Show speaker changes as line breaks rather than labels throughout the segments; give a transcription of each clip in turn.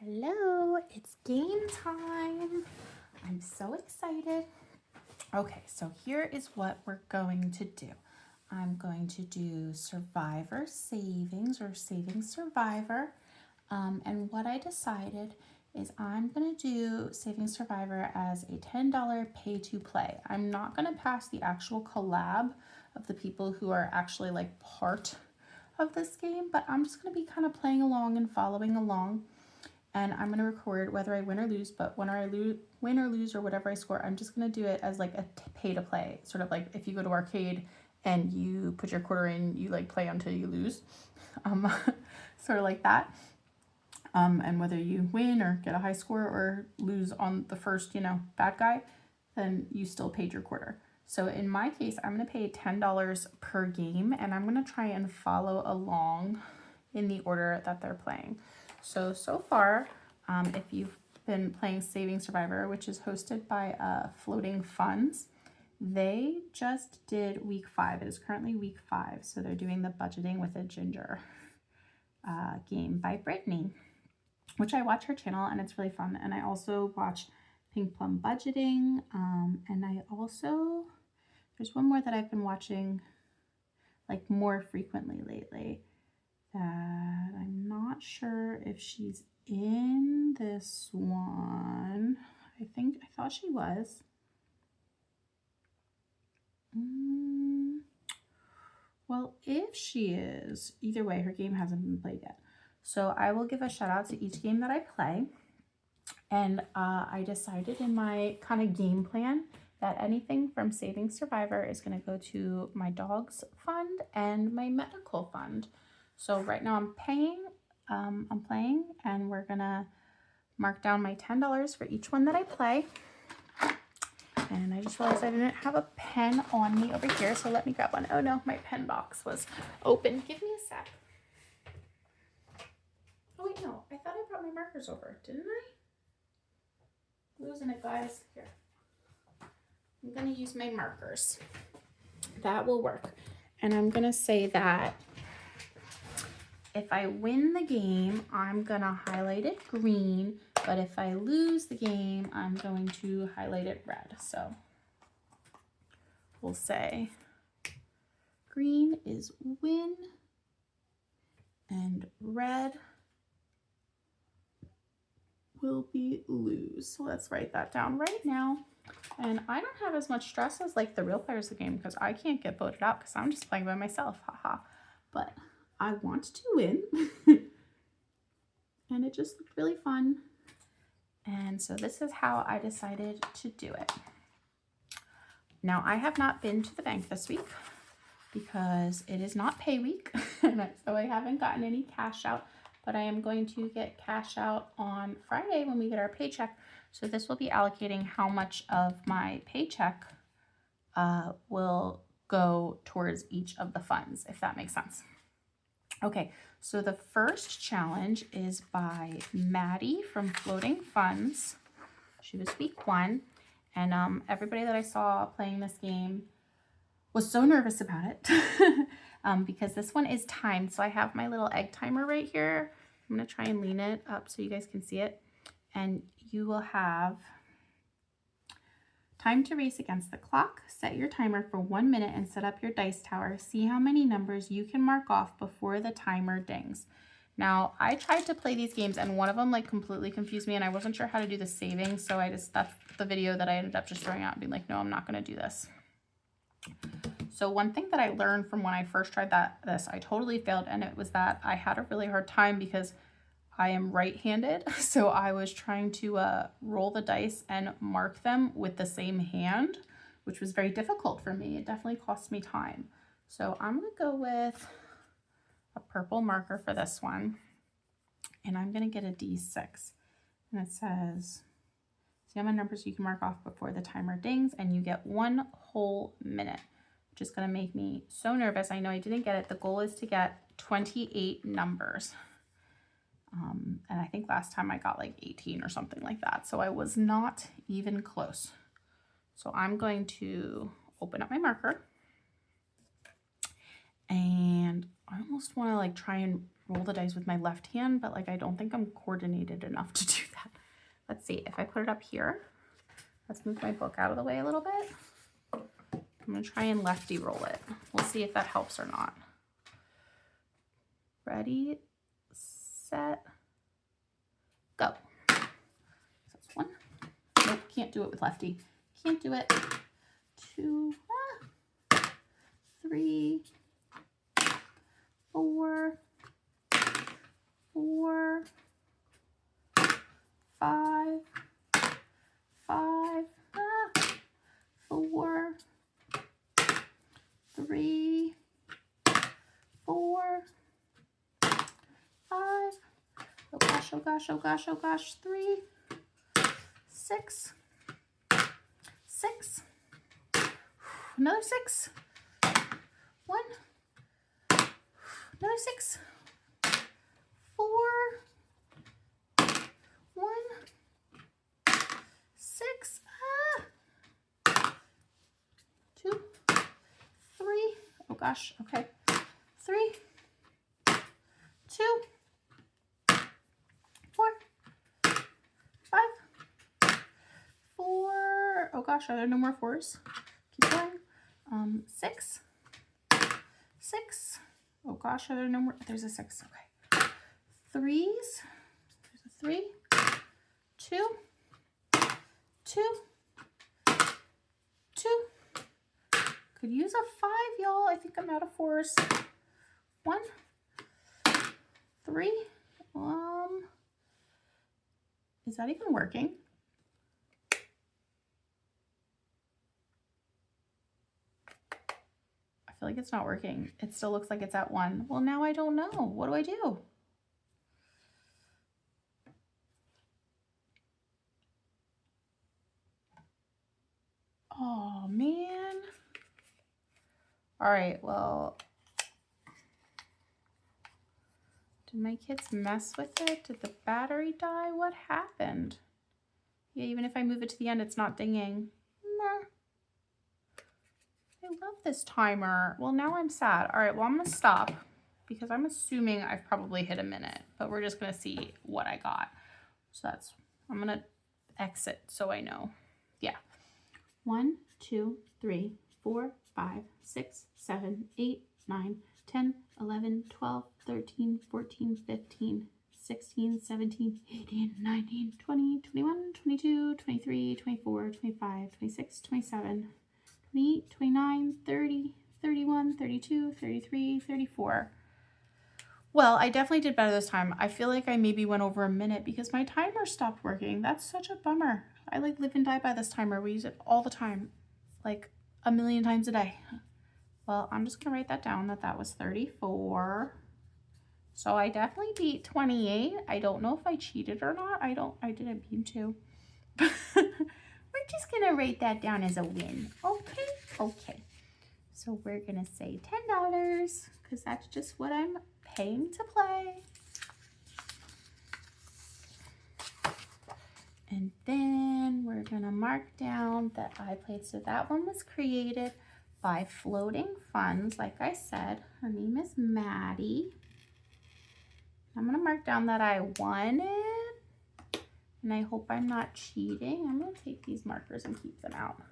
Hello, it's game time. I'm so excited. Okay, so here is what we're going to do. I'm going to do Survivor Savings or Saving Survivor. And what I decided is I'm going to do Saving Survivor as a $10 pay to play. I'm not going to pass the actual collab of the people who are actually like part of this game, but I'm just going to be kind of playing along and following along. And I'm going to record whether I win or lose, but when I win or lose or whatever I score, I'm just going to do it as like a pay to play. Sort of like if you go to arcade and you put your quarter in, you like play until you lose. Sort of like that. And whether you win or get a high score or lose on the first, bad guy, then you still paid your quarter. So in my case, I'm going to pay $10 per game, and I'm going to try and follow along in the order that they're playing. So far, if you've been playing Saving Survivor, which is hosted by Floating Funds, they just did week 5. It is currently week 5, so they're doing the Budgeting with a Ginger game by Brittany, which I watch her channel and it's really fun. And I also watch Pink Plum Budgeting, and I also, there's one more that I've been watching like more frequently lately that I'm not sure if she's in this one. I thought she was. Well, if she is, either way, her game hasn't been played yet. So I will give a shout out to each game that I play. And I decided in my kind of game plan that anything from Saving Survivor is going to go to my dog's fund and my medical fund. So right now I'm playing, and we're going to mark down my $10 for each one that I play. And I just realized I didn't have a pen on me over here, so let me grab one. Oh no, my pen box was open. Give me a sec. Oh wait, no, I thought I brought my markers over, didn't I? Losing it, guys. Here. I'm gonna use my markers. That will work. And I'm gonna say that if I win the game, I'm gonna highlight it green, but if I lose the game, I'm going to highlight it red. So we'll say green is win and red will be lose. So let's write that down right now. And I don't have as much stress as like the real players of the game because I can't get voted out because I'm just playing by myself. Haha. But I want to win. And it just looked really fun. And so this is how I decided to do it. Now I have not been to the bank this week because it is not pay week. So I haven't gotten any cash out, but I am going to get cash out on Friday when we get our paycheck. So this will be allocating how much of my paycheck will go towards each of the funds, if that makes sense. Okay, so the first challenge is by Maddie from Floating Funds. She was week 1, and everybody that I saw playing this game was so nervous about it because this one is timed. So I have my little egg timer right here. I'm going to try and lean it up so you guys can see it. And you will have time to race against the clock. Set your timer for 1 minute and set up your dice tower. See how many numbers you can mark off before the timer dings. Now, I tried to play these games and one of them like completely confused me and I wasn't sure how to do the saving. So that's the video that I ended up just throwing out and being like, no, I'm not going to do this. So one thing that I learned from when I first tried this, I totally failed. And it was that I had a really hard time because I am right-handed, so I was trying to roll the dice and mark them with the same hand, which was very difficult for me. It definitely cost me time. So I'm going to go with a purple marker for this one, and I'm going to get a D6. And it says, see how many numbers you can mark off before the timer dings, and you get 1 whole minute, which is going to make me so nervous. I know I didn't get it. The goal is to get 28 numbers. And I think last time I got like 18 or something like that. So I was not even close. So I'm going to open up my marker. And I almost want to like try and roll the dice with my left hand, but like I don't think I'm coordinated enough to do that. Let's see, if I put it up here, let's move my book out of the way a little bit. I'm gonna try and lefty roll it. We'll see if that helps or not. Ready, set, go. So that's one. Nope, can't do it with lefty. Can't do it. 2, 3, 4, 4, 5, 5, 4, 3, 4, 5. Oh gosh, oh gosh, oh gosh, oh gosh. 3, 6, 6. Another 6. 1. Another 6. 4. 1. 6. 2. 3. Oh gosh. Okay. 3. 2. 4. 5. 4. Oh gosh. Are there no more 4s? Keep going. 6. 6. Oh gosh. Are there no more? There's a 6. Okay. 3s. There's a 3. 2. 2. 2. Could use a 5, y'all. I think I'm out of 4s. 1. 3. Is that even working? I feel like it's not working. It still looks like it's at 1. Well, now I don't know. What do I do? Oh, man. All right, well, did my kids mess with it? Did the battery die? What happened? Yeah, even if I move it to the end, it's not dinging. Meh. I love this timer. Well, now I'm sad. All right, well, I'm gonna stop because I'm assuming I've probably hit a minute, but we're just gonna see what I got. So that's, I'm gonna exit so I know. Yeah. 1, 2, 3, 4, 5, 6, 7, 8, 9, 10, 11, 12, 13, 14, 15, 16, 17, 18, 19, 20, 21, 22, 23, 24, 25, 26, 27, 28, 29, 30, 31, 32, 33, 34. Well, I definitely did better this time. I feel like I maybe went over a minute because my timer stopped working. That's such a bummer. I like live and die by this timer. We use it all the time, like a million times a day. Well, I'm just gonna write that down that was 34. So I definitely beat 28. I don't know if I cheated or not. I didn't mean to. We're just gonna write that down as a win. Okay, okay. So we're gonna say $10 because that's just what I'm paying to play. And then we're gonna mark down that I played. So that one was created by Floating Funds. Like I said, her name is Maddie. I'm gonna mark down that I won it. And I hope I'm not cheating. I'm gonna take these markers and keep them out.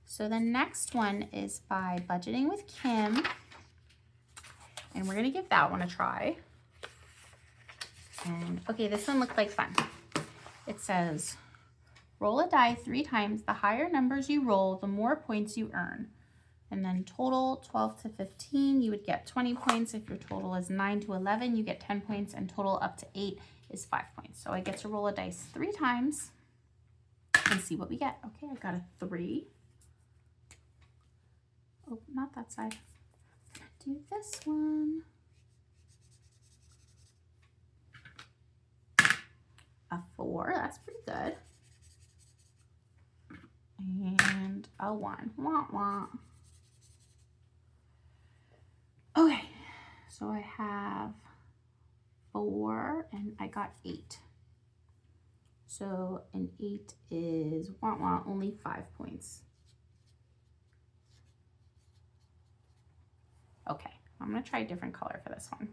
So the next one is by Budgeting with Kim. And we're gonna give that one a try. And okay, this one looked like fun. It says, roll a die 3 times. The higher numbers you roll, the more points you earn. And then total 12 to 15, you would get 20 points. If your total is 9 to 11, you get 10 points. And total up to 8 is 5 points. So I get to roll a dice 3 times and see what we get. Okay, I got a 3. Oh, not that side. Do this one. A 4, that's pretty good. And a 1, wah wah. Okay, so I have 4 and I got 8. So an 8 is wah wah, only 5 points. Okay, I'm gonna try a different color for this one.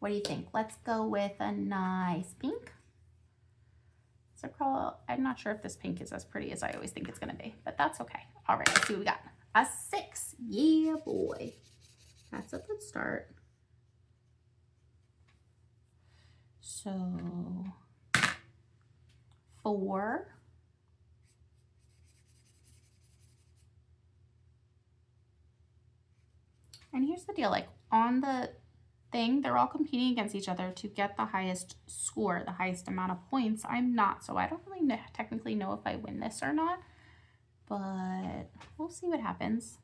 What do you think? Let's go with a nice pink. So I'm not sure if this pink is as pretty as I always think it's gonna be, but that's okay. All right, let's see what we got. A 6, yeah boy. That's a good start. So 4. And here's the deal, like on the thing, they're all competing against each other to get the highest score, the highest amount of points. I'm not, so I don't really technically know if I win this or not, but we'll see what happens.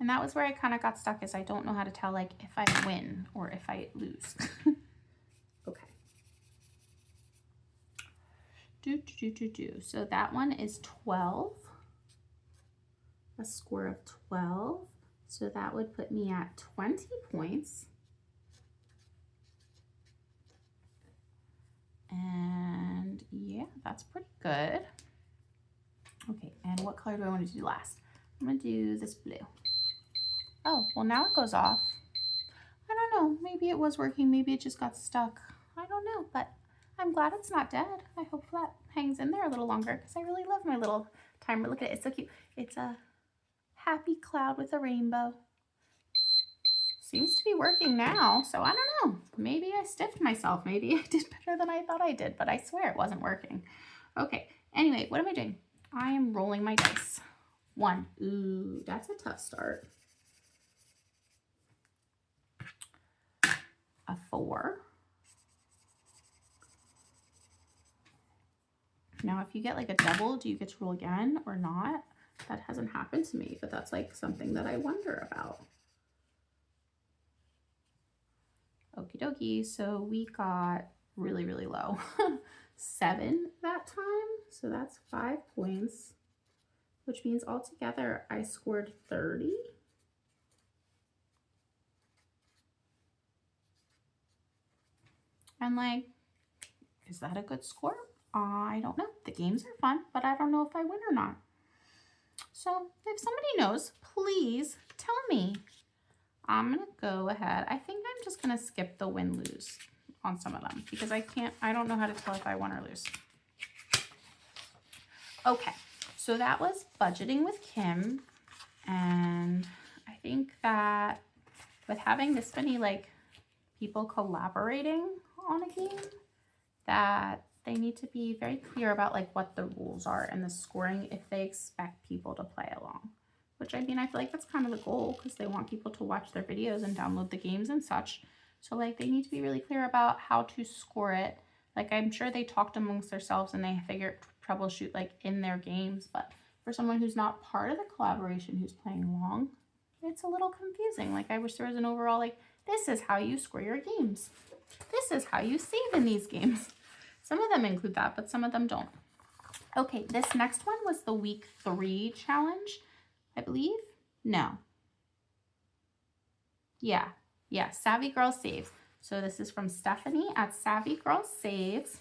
And that was where I kind of got stuck, is I don't know how to tell like if I win or if I lose. Okay. So that one is 12. A score of 12. So that would put me at 20 points. And yeah, that's pretty good. Okay, and what color do I want to do last? I'm gonna do this blue. Oh, well now it goes off. I don't know, maybe it was working, maybe it just got stuck. I don't know, but I'm glad it's not dead. I hope that hangs in there a little longer because I really love my little timer. Look at it, it's so cute. It's a happy cloud with a rainbow. Seems to be working now, so I don't know. Maybe I stiffed myself. Maybe I did better than I thought I did, but I swear it wasn't working. Okay, anyway, what am I doing? I am rolling my dice. 1. Ooh, that's a tough start. A 4. Now, if you get like a double, do you get to roll again or not? That hasn't happened to me, but that's like something that I wonder about. Okie dokie, so we got really, really low. 7 that time, so that's 5 points, which means altogether I scored 30. And like, is that a good score? I don't know. The games are fun, but I don't know if I win or not. So if somebody knows, please tell me. I'm gonna go ahead. I think I'm just gonna skip the win-lose on some of them because I don't know how to tell if I won or lose. Okay, so that was budgeting with Kim. And I think that with having this many like people collaborating on a game, that they need to be very clear about like what the rules are and the scoring if they expect people to play along. Which, I mean, I feel like that's kind of the goal because they want people to watch their videos and download the games and such. So like they need to be really clear about how to score it. Like I'm sure they talked amongst themselves and they troubleshoot like in their games, but for someone who's not part of the collaboration who's playing along, it's a little confusing. Like I wish there was an overall like, this is how you score your games. This is how you save in these games. Some of them include that, but some of them don't. Okay, this next one was the week 3 challenge, I believe. No. Yeah, Savvy Girl Saves. So this is from Stephanie at Savvy Girl Saves.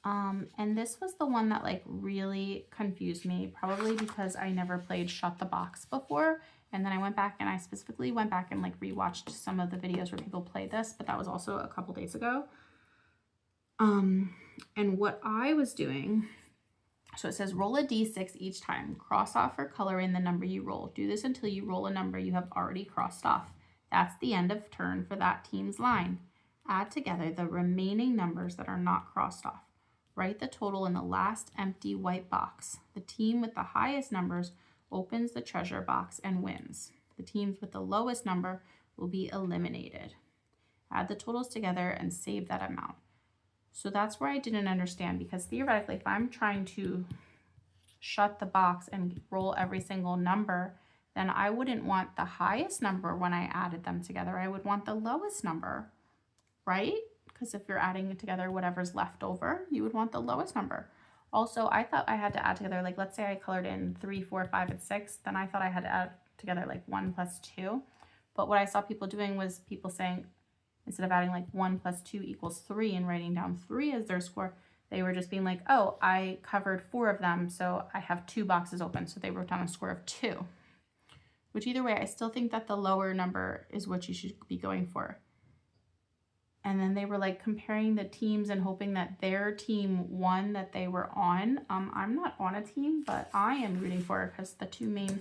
And this was the one that like really confused me, probably because I never played Shut the Box before. And then I went back and I specifically went back and like rewatched some of the videos where people played this, but that was also a couple days ago. And what I was doing, so it says roll a d6 each time, cross off or color in the number you roll. Do this until you roll a number you have already crossed off. That's the end of turn for that team's line. Add together the remaining numbers that are not crossed off. Write the total in the last empty white box. The team with the highest numbers opens the treasure box and wins. The teams with the lowest number will be eliminated. Add the totals together and save that amount. So that's where I didn't understand, because theoretically, if I'm trying to shut the box and roll every single number, then I wouldn't want the highest number when I added them together. I would want the lowest number, right? Because if you're adding it together, whatever's left over, you would want the lowest number. Also, I thought I had to add together, like let's say I colored in 3, 4, 5, and 6, then I thought I had to add together like 1 plus 2. But what I saw people doing was people saying, instead of adding like 1 plus 2 equals 3 and writing down 3 as their score, they were just being like, oh, I covered 4 of them, so I have 2 boxes open. So they wrote down a score of 2. which either way, I still think that the lower number is what you should be going for. And then they were like comparing the teams and hoping that their team won that they were on. I'm not on a team, but I am rooting for it because the two main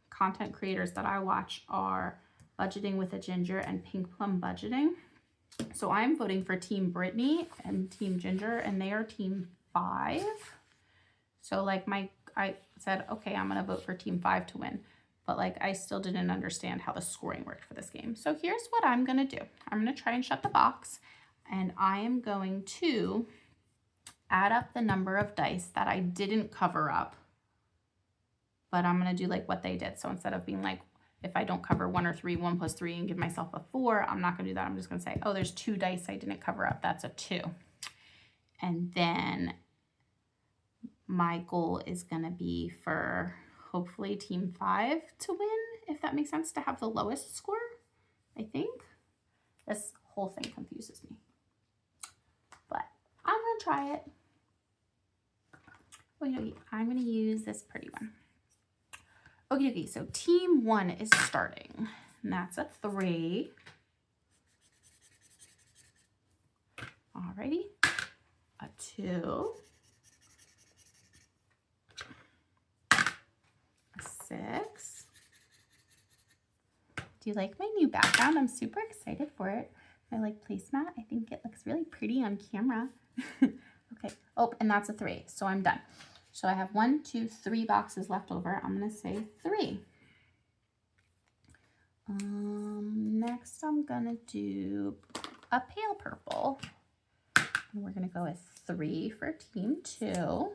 content creators that I watch are Budgeting with a Ginger and Pink Plum Budgeting. So I'm voting for Team Brittany and Team Ginger, and they are Team 5. So like I said, okay, I'm gonna vote for Team 5 to win. But like I still didn't understand how the scoring worked for this game. So here's what I'm gonna do. I'm gonna try and shut the box, and I am going to add up the number of dice that I didn't cover up, but I'm gonna do like what they did. So instead of being like, if I don't cover 1 or 3, 1 plus 3 and give myself a 4, I'm not gonna do that. I'm just gonna say, oh, there's 2 dice I didn't cover up, that's a 2. And then my goal is gonna be for hopefully Team 5 to win, if that makes sense, to have the lowest score, I think. This whole thing confuses me. But I'm gonna try it. Okay, I'm gonna use this pretty one. Okay, so Team 1 is starting, and that's a 3. Alrighty, a 2. 6. Do you like my new background? I'm super excited for it. I like placemat. I think it looks really pretty on camera. Okay. Oh, and that's a 3. So I'm done. So I have 1, 2, 3 boxes left over. I'm gonna say 3. Next I'm gonna do a pale purple. And we're gonna go with 3 for Team 2.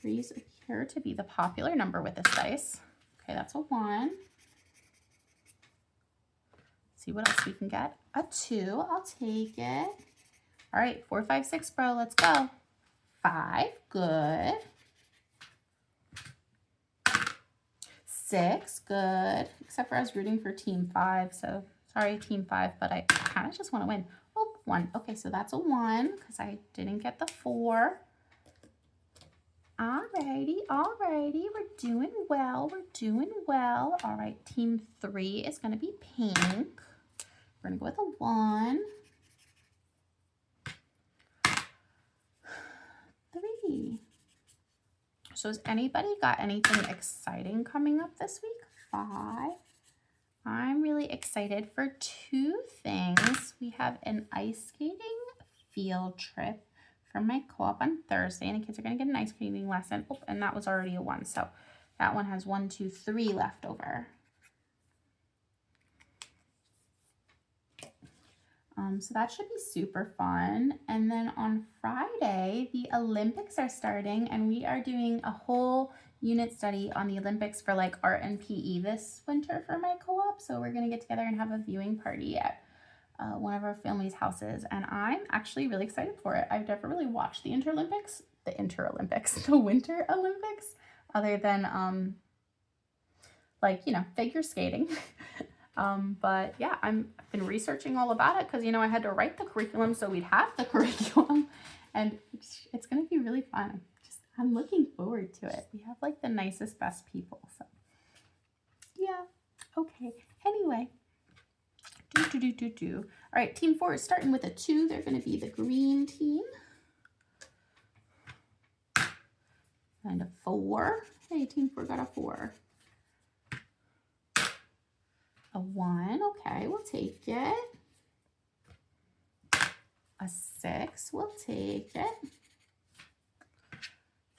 3s appear to be the popular number with this dice. Okay, that's a 1. See what else we can get. A 2, I'll take it. All right, 4, 5, 6, bro, let's go. 5, good. 6, good. Except for I was rooting for Team 5, so sorry, Team 5, but I kind of just want to win. Oh, 1. Okay, so that's a 1 because I didn't get the 4. Alrighty, we're doing well, All right, Team 3 is going to be pink. We're going to go with a 1. 3. So has anybody got anything exciting coming up this week? 5. I'm really excited for 2 things. We have an ice skating field trip from my co-op on Thursday, and the kids are going to get an ice skating lesson. Oh, and that was already a 1, so that one has 1, 2, 3 left over. So that should be super fun. And then on Friday, the Olympics are starting, and we are doing a whole unit study on the Olympics for like art and PE this winter for my co-op. So we're going to get together and have a viewing party at one of our family's houses, and I'm actually really excited for it. I've never really watched the Winter Olympics, other than like, you know, figure skating. But yeah, I've been researching all about it because, you know, I had to write the curriculum so we'd have the curriculum, and it's going to be really fun. I'm looking forward to it. We have like the nicest, best people. So yeah, okay. Anyway, All right, Team 4 is starting with a 2. They're going to be the green team. And a 4. Hey, Team 4 got a 4. A 1, okay, we'll take it. A 6, we'll take it.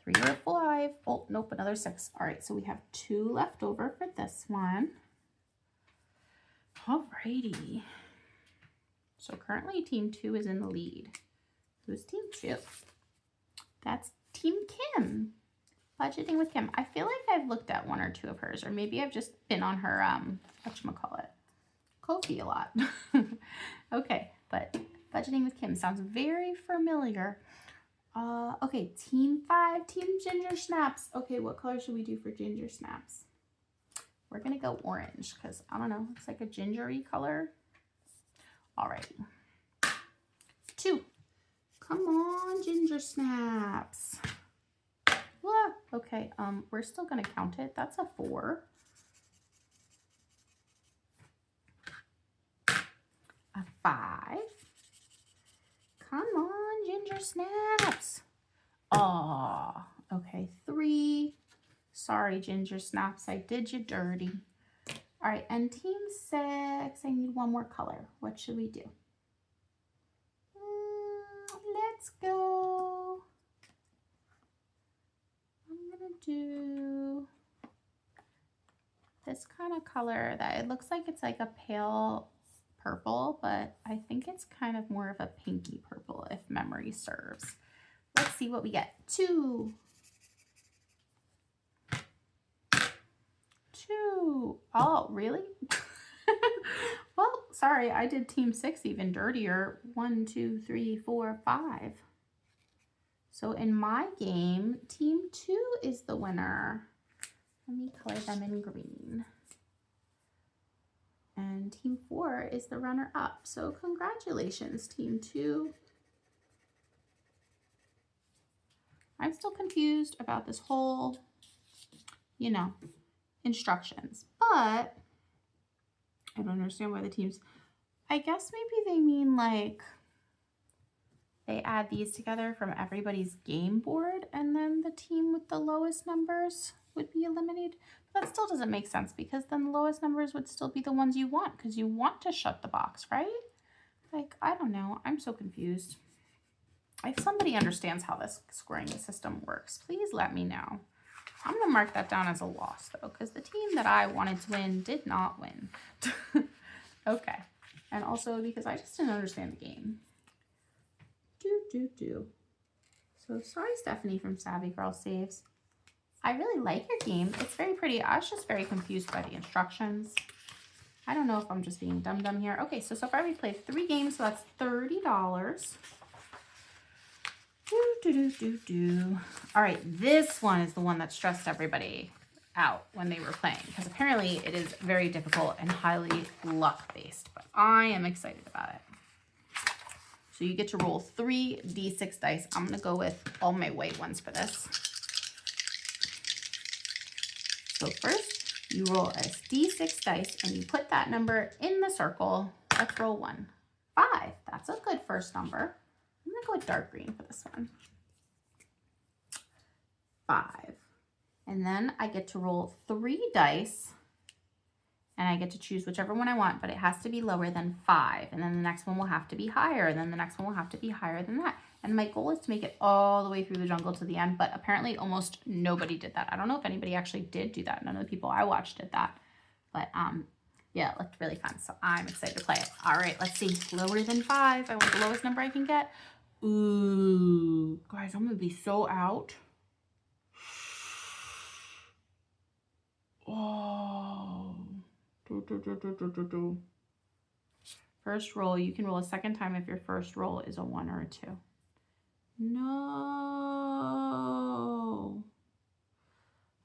3 or 5. Oh, nope, another 6. All right, so we have 2 left over for this one. Alrighty. So currently Team 2 is in the lead. Who's Team 2? That's Team Kim. Budgeting with Kim. I feel like I've looked at 1 or 2 of hers, or maybe I've just been on her, whatchamacallit, Ko-fi a lot. Okay, but Budgeting with Kim sounds very familiar. Okay, Team 5, Team Ginger Snaps. Okay, what color should we do for Ginger Snaps? We're gonna go orange, because, I don't know, it's like a gingery color. Alrighty. 2. Come on, Ginger Snaps. Okay, we're still gonna count it. That's a 4. A 5. Come on, Ginger Snaps. Oh, okay, 3. Sorry, Ginger Snaps, I did you dirty. All right, and team 6, I need one more color. What should we do? Let's go. I'm gonna do this kind of color that it looks like it's like a pale purple, but I think it's kind of more of a pinky purple if memory serves. Let's see what we get. 2. 2. Oh, really? Well, sorry, I did team 6 even dirtier. 1, 2, 3, 4, 5. So in my game, team 2 is the winner. Let me color them in green. And team 4 is the runner up. So congratulations, team 2. I'm still confused about this whole, you know, instructions, but I don't understand why the teams, I guess maybe they mean like they add these together from everybody's game board and then the team with the lowest numbers would be eliminated. But that still doesn't make sense because then the lowest numbers would still be the ones you want because you want to shut the box, right? Like, I don't know. I'm so confused. If somebody understands how this scoring system works, please let me know. I'm going to mark that down as a loss, though, because the team that I wanted to win did not win. Okay. And also because I just didn't understand the game. So sorry, Stephanie from Savvy Girl Saves. I really like your game. It's very pretty. I was just very confused by the instructions. I don't know if I'm just being dumb here. Okay, so far we've played 3 games, so that's $30. All right, this one is the one that stressed everybody out when they were playing because apparently it is very difficult and highly luck-based, but I am excited about it. So you get to roll 3 D6 dice. I'm going to go with all my white ones for this. So first, you roll a D6 dice and you put that number in the circle. Let's roll 1. 5. That's a good first number. I'm going to go with dark green for this one. 5. And then I get to roll 3 dice and I get to choose whichever one I want, but it has to be lower than 5. And then the next one will have to be higher. And then the next one will have to be higher than that. And my goal is to make it all the way through the jungle to the end, but apparently almost nobody did that. I don't know if anybody actually did do that. None of the people I watched did that. But yeah, it looked really fun. So I'm excited to play it. All right, let's see. Lower than 5. I want the lowest number I can get. Ooh, guys, I'm gonna be so out. Oh. First roll, you can roll a second time if your first roll is a 1 or a 2. No.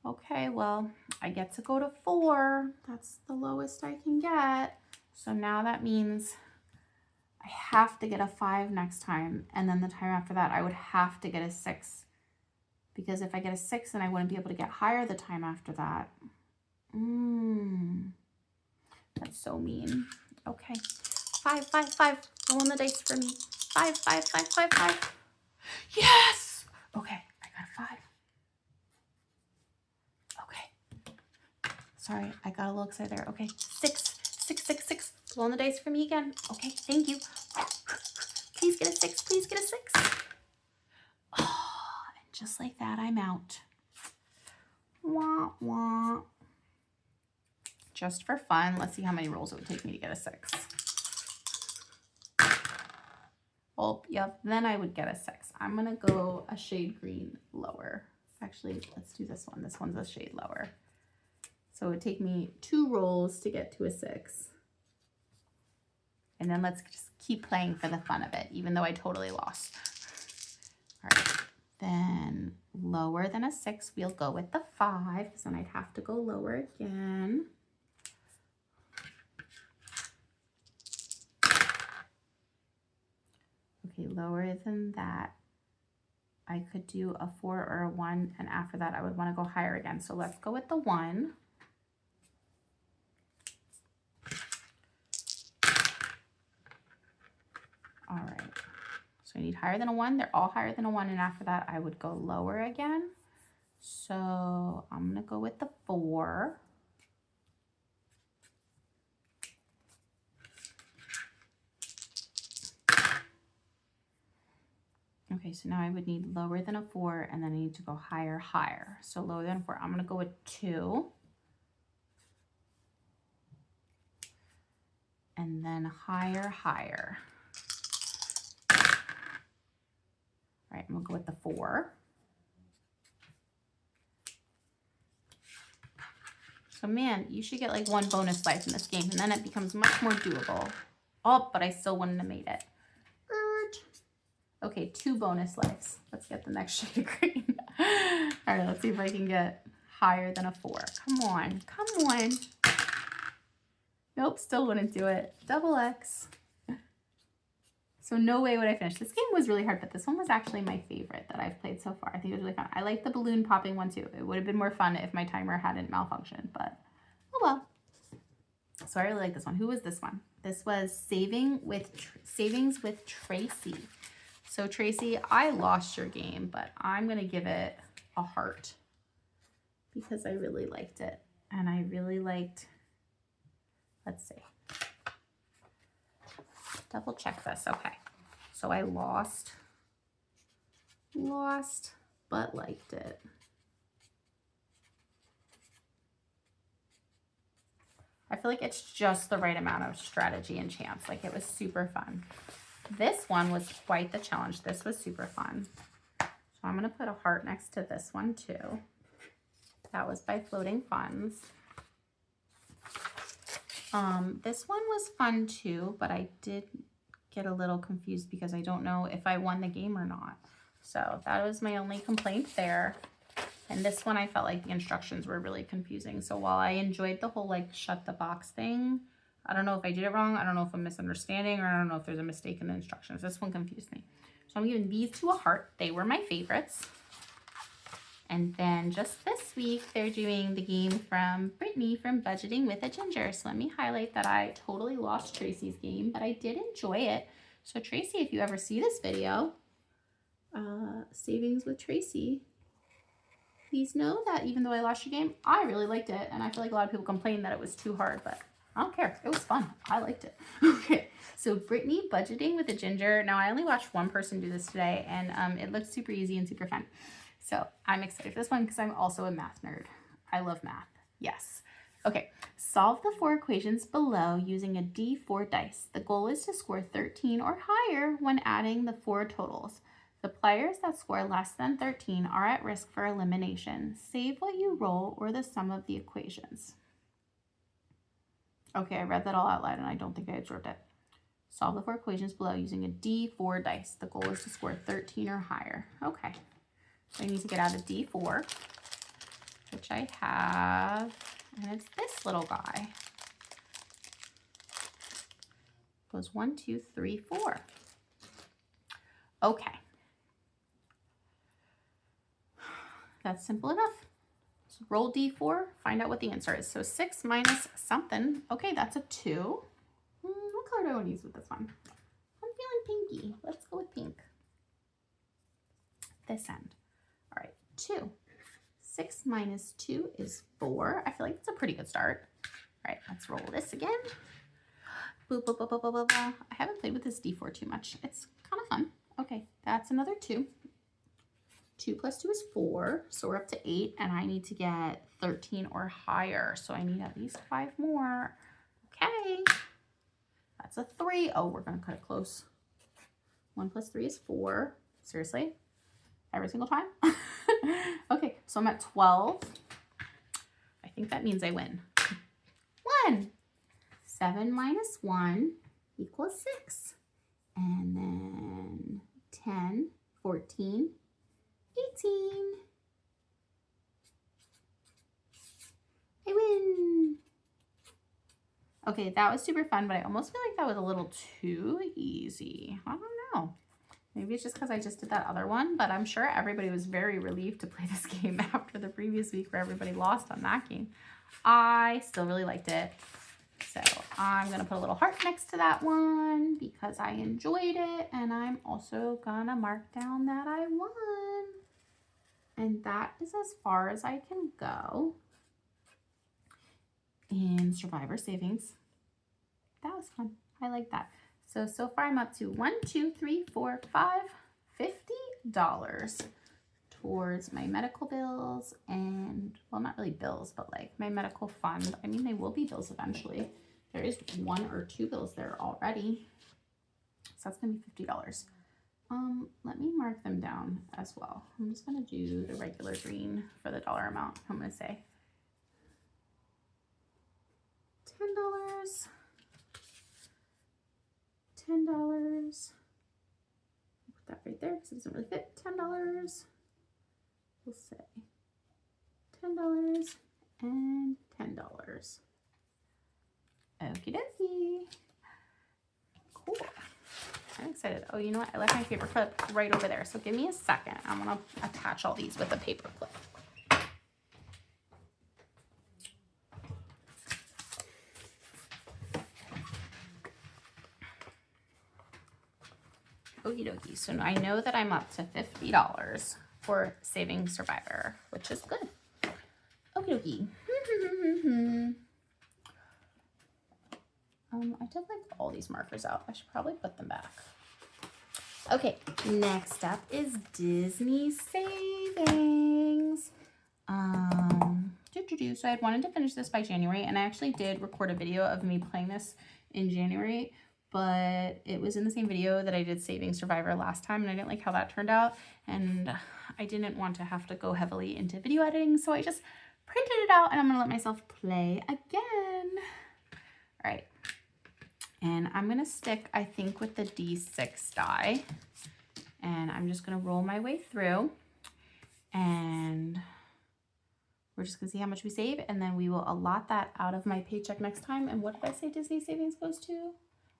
Okay, well, I get to go to 4. That's the lowest I can get. So now that means I have to get a 5 next time. And then the time after that, I would have to get a 6. Because if I get a 6, then I wouldn't be able to get higher the time after that. That's so mean. Okay. 5, 5, 5. Rolling the dice for me. 5, 5, 5, 5, 5. Yes! Okay, I got a 5. Okay. Sorry, I got a little excited there. Okay, 6, 6, 6, 6. Rolling the dice for me again. Okay, thank you. Please get a 6. Please get a 6. Oh, and just like that, I'm out. Wah, wah. Just for fun, let's see how many rolls it would take me to get a 6. Oh, yep, then I would get a 6. I'm gonna go a shade green lower. Actually, let's do this one. This one's a shade lower. So it would take me 2 rolls to get to a 6. And then let's just keep playing for the fun of it, even though I totally lost. All right, then lower than a 6, we'll go with the 5, because then I'd have to go lower again. Okay, lower than that. I could do a 4 or a 1, and after that I would want to go higher again. So let's go with the 1. All right, so I need higher than a 1. They're all higher than a 1, and after that I would go lower again. So I'm gonna go with the 4. Okay, so now I would need lower than a 4, and then I need to go higher, higher. So lower than a 4, I'm gonna go with 2. And then higher, higher. All right, I'm gonna go with the 4. So man, you should get like 1 bonus life in this game, and then it becomes much more doable. Oh, but I still wouldn't have made it. Okay, 2 bonus lives. Let's get the next shade of green. All right, let's see if I can get higher than a 4. Come on, come on. Nope, still wouldn't do it. Double X. So no way would I finish. This game was really hard, but this one was actually my favorite that I've played so far. I think it was really fun. I like the balloon popping one too. It would have been more fun if my timer hadn't malfunctioned, but oh well. So I really like this one. Who was this one? This was Savings with Tracy. So Tracy, I lost your game, but I'm going to give it a heart because I really liked it. And I really liked, let's see. Double check this. Okay. So I lost, but liked it. I feel like it's just the right amount of strategy and chance. Like it was super fun. This one was quite the challenge. This was super fun. So I'm going to put a heart next to this one too. That was by Floating Funds. This one was fun too, but I did get a little confused because I don't know if I won the game or not. So that was my only complaint there. And this one I felt like the instructions were really confusing. So while I enjoyed the whole like shut the box thing, I don't know if I did it wrong. I don't know if I'm misunderstanding, or I don't know if there's a mistake in the instructions. This one confused me. So I'm giving these 2 a heart. They were my favorites. And then just this week, they're doing the game from Brittany from Budgeting with a Ginger. So let me highlight that I totally lost Tracy's game, but I did enjoy it. So Tracy, if you ever see this video, Savings with Tracy, please know that even though I lost your game, I really liked it. And I feel like a lot of people complained that it was too hard, but I don't care. It was fun. I liked it. Okay, so Brittany Budgeting with a Ginger. Now, I only watched one person do this today, and it looked super easy and super fun. So I'm excited for this one because I'm also a math nerd. I love math. Yes. Okay, solve the 4 equations below using a D4 dice. The goal is to score 13 or higher when adding the 4 totals. The players that score less than 13 are at risk for elimination. Save what you roll or the sum of the equations. Okay, I read that all out loud and I don't think I absorbed it. Solve the 4 equations below using a D4 dice. The goal is to score 13 or higher. Okay, so I need to get out a D4, which I have, and it's this little guy. Goes 1, 2, 3, 4. Okay. That's simple enough. So roll D4, find out what the answer is. So 6 minus something. Okay, that's a 2. What color do I want to use with this one? I'm feeling pinky. Let's go with pink. This end. All right, 2. 6 minus 2 is 4. I feel like it's a pretty good start. All right, let's roll this again. Boop, boop, boop, boop, boop, boop. I haven't played with this D4 too much. It's kind of fun. Okay, that's another 2. 2 plus 2 is 4, so we're up to 8, and I need to get 13 or higher, so I need at least 5 more. Okay, that's a 3. Oh, we're gonna cut it close. 1 plus 3 is 4. Seriously? Every single time? Okay, so I'm at 12. I think that means I win. 1. 7 minus 1 equals 6. And then 10, 14, 18. I win. Okay, that was super fun, but I almost feel like that was a little too easy. I don't know. Maybe it's just because I just did that other one, but I'm sure everybody was very relieved to play this game after the previous week where everybody lost on that game. I still really liked it. So I'm going to put a little heart next to that one because I enjoyed it. And I'm also going to mark down that I won. And that is as far as I can go in Survivor Savings. That was fun. I like that. So far I'm up to $50 towards my medical bills and, well, not really bills, but like my medical fund. I mean, they will be bills eventually. There is 1 or 2 bills there already. So that's gonna be $50. Let me mark them down as well. I'm just gonna do the regular green for the dollar amount. I'm gonna say $10, $10. Put that right there because it doesn't really fit. $10. We'll say $10 and $10. Okie dokie. Cool. I'm excited. Oh, you know what? I left my paper clip right over there. So give me a second. I'm going to attach all these with a paper clip. Okie dokie. So I know that I'm up to $50 for Saving Survivor, which is good. Okie dokie. I took like all these markers out. I should probably put them back. Okay, next up is Disney Savings. So I had wanted to finish this by January, and I actually did record a video of me playing this in January, but it was in the same video that I did Saving Survivor last time, and I didn't like how that turned out, and I didn't want to have to go heavily into video editing, so I just printed it out, and I'm gonna let myself play again. All right. And I'm going to stick, I think, with the D6 die. And I'm just going to roll my way through. And we're just going to see how much we save. And then we will allot that out of my paycheck next time. And what did I say Disney Savings goes to?